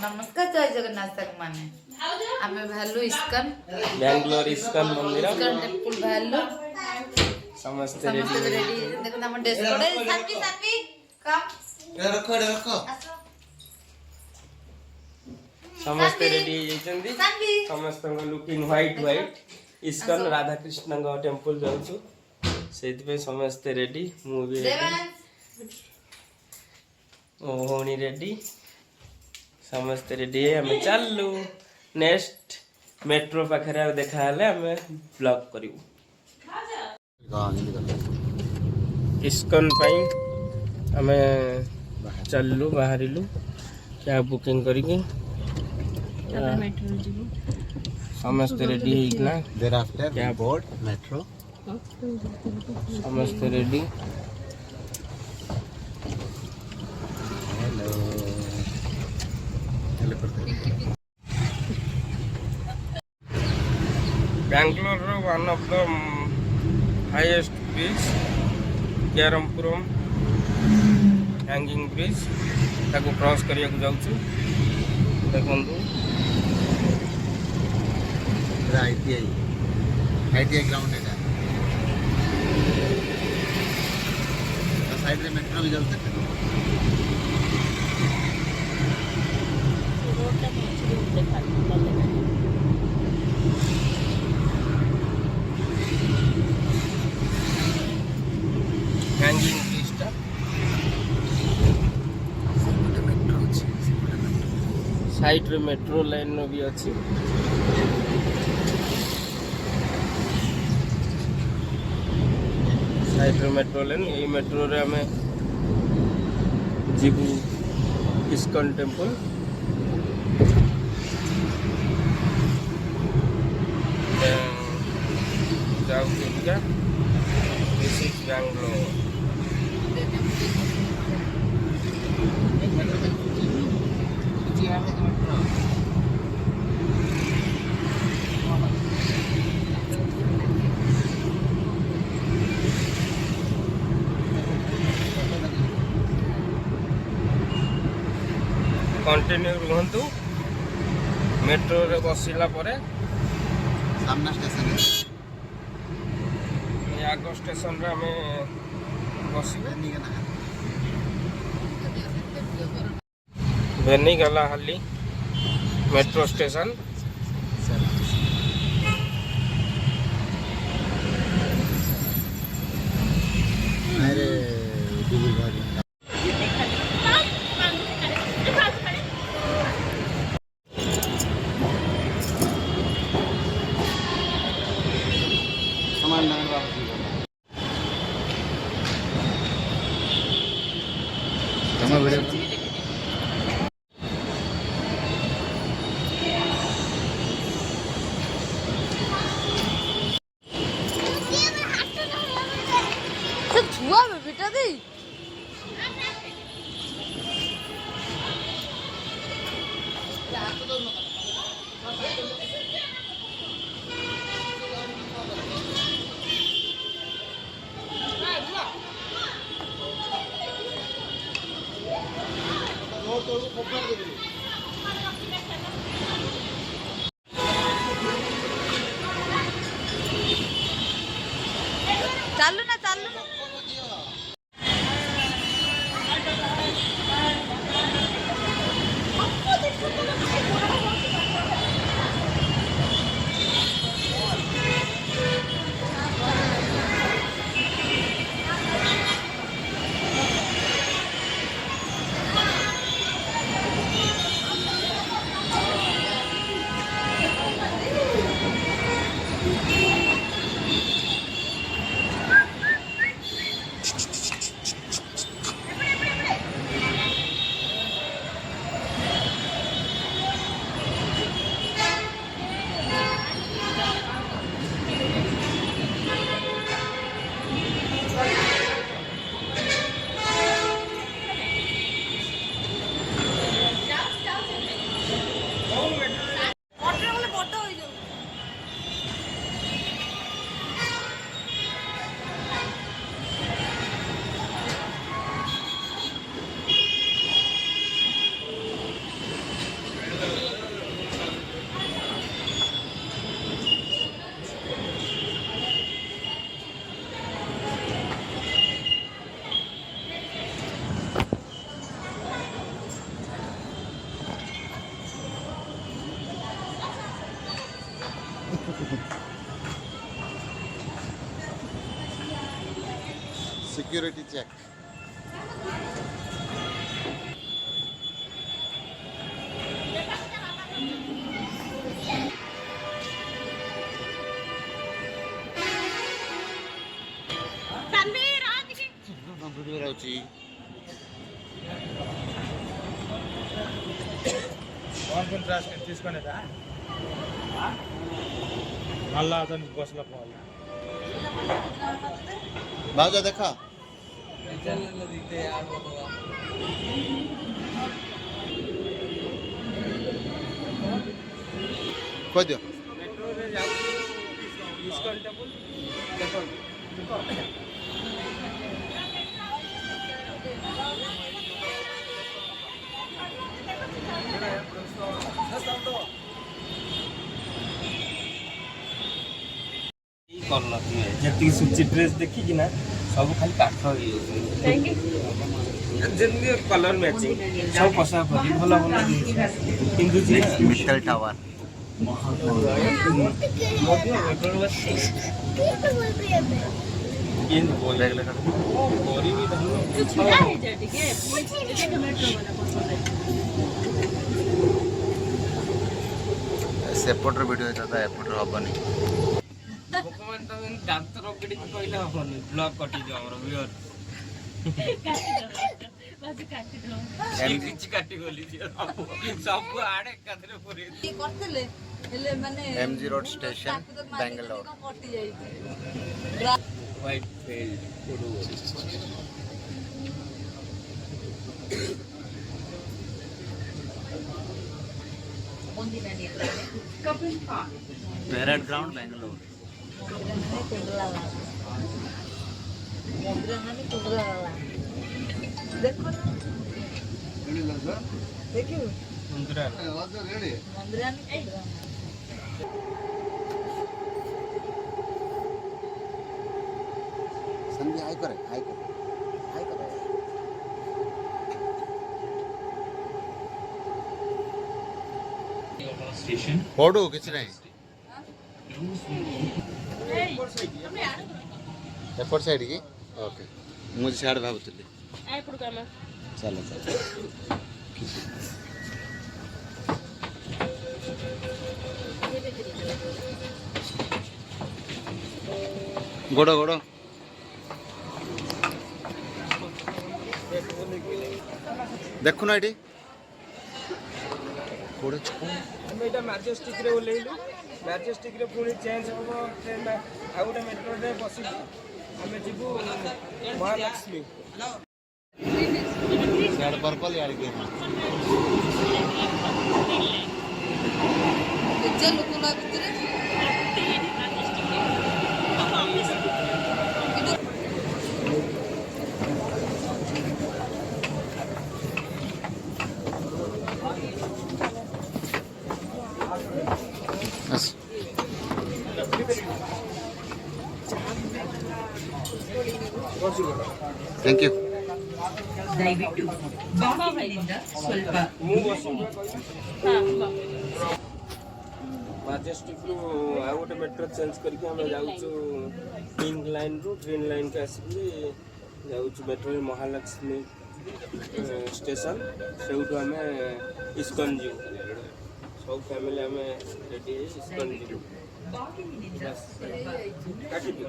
नमस्कार जय जगन्नाथ माने आमे भालु इस्कन बैंगलोर इस्कन मंदिर इस्कन टेंपल भालु समस्त रेडी देखो हम ड्रेस कोड साथी साथी कम रखो रखो समस्त रेडी जंदी समस्त looking white white ISKCON Radha Krishna temple जाउछु सेति पे समस्त रेडी मूवी रेडी ओ होनी रेडी समस्त रेडी हम चलू नेक्स्ट मेट्रो पाखरे देखा हले हम ब्लॉग करिवु इस्कन पाई हम चलू बाहरिलु क्या बुकिंग करिके समस्त रेडी है देयर आफ्टर क्या बोर्ड मेट्रो समस्त ready hello hello Bangalore one of the highest bridge केरमपुरम हैंगिंग ब्रिज ताको क्रॉस करिया को जाउछु देखंतु आईटीआई ग्राउंड है साइड में मेट्रो भी चल सकते हैंगिंग ब्रिज साइड रे मेट्रो लाइन भी अच्छी साइड रे मेट्रो लाइन यही मेट्रो रे हमें जीबू इस्कन टेंपल जाऊ चिलिका दिस इज बैंगलोर कंटिन्यू रुहतु मेट्रो रे बसिला परे सामना स्टेशन है ये आगो स्टेशन रे हमें बसिबे बेनी गला हाली मेट्रो स्टेशन अरे बेटा दी चालू ना सिक्योरिटी चेक। कौन ट्रास्ट తీసుకునేదా మళ్ళా అతను బస్సులో పోవాలి बाजा देखा खोज दियो मेट्रो रे जाऊ इस्कॉन टेंपल देखो ଯେତିକି ସୁଚି ଡ୍ରେସ୍ ଦେଖିକି ନା ସବୁ ଖାଲି କାଠ ହେଇଯାଉଛି ଯେମିତି କଲର ମ୍ୟାଚିଂ ସବୁ ପୋଷାକ ପରି ଭଲ ଭଲ ପିନ୍ଧୁଛି मित्तल टावर सेपटर वीडियो होता था एपटर हबनी ଲୋକମାନେ ତ ଦାନ୍ତ ରଗଡ଼ିକି କହିଲେ ହବନି ବ୍ଲକ୍ କଟିଯିବ ଆମର ଭିଓର କିଛି କାଟିଗଲି ସବୁ ଆଡେ ଏକାଥରେ ପୁରେଇ କରିଥିଲେ ହେଲେ ମାନେ MG रोड स्टेशन बेंगलोर କଟି ଯାଇଛି white field parade ground Bangalore देखो देखियो ସୁନ୍ଦର संधि हाई करे हाई करे हाई करे पढ़ू किसी नहीं एपट साइड की ओके मुझे सियाड़ भावुଥିଲି चलो चलो गोड़ गोड़ देखु ना ये कोड़े ଆମେ ଏଇଟା ମ୍ୟାଜେଷ୍ଟିକରେ ଓହ୍ଲେଇଲୁ ମ୍ୟାଜେଷ୍ଟିକରେ ପୁଣି ଚେଞ୍ଜ ହେବ ଟ୍ରେନ୍ ଆଉ ଗୋଟେ ମେଟ୍ରୋରେ ବସିକି ଆମେ ଯିବୁ ମହାଲକ୍ଷ୍ମୀ सियाड़ पर्पल यार के जे लोक ला भितरे बस थैंक यू ದಯವಿಟ್ಟು ಬಾಗಿಲಿನಿಂದ ಸ್ವಲ್ಪ ମାଜେଷ୍ଟିକରୁ ଆଉ ଗୋଟେ ମେଟ୍ରୋ ଚେଞ୍ଜ କରିକି ଆମେ ଯାଉଛୁ ପିଙ୍କ ଲାଇନ୍ରୁ ଗ୍ରୀନ୍ ଲାଇନ୍కి ଆସିକି ଯାଉଛୁ ମେଟ୍ରୋରେ ମହାଲକ୍ଷ୍ମୀ ଷ୍ଟେସନ୍ ସେଇଠୁ ଆମେ ଇସ୍କନ ଯିବୁ ସବୁ ଫ୍ୟାମିଲି ଆମେ ରେଡ଼ି ହେଇ ଇସ୍କନ ଯିବୁ ಬಾಗಿಲಿನಿಂದ ಸ್ವಲ್ಪ କାଟିଦିଅ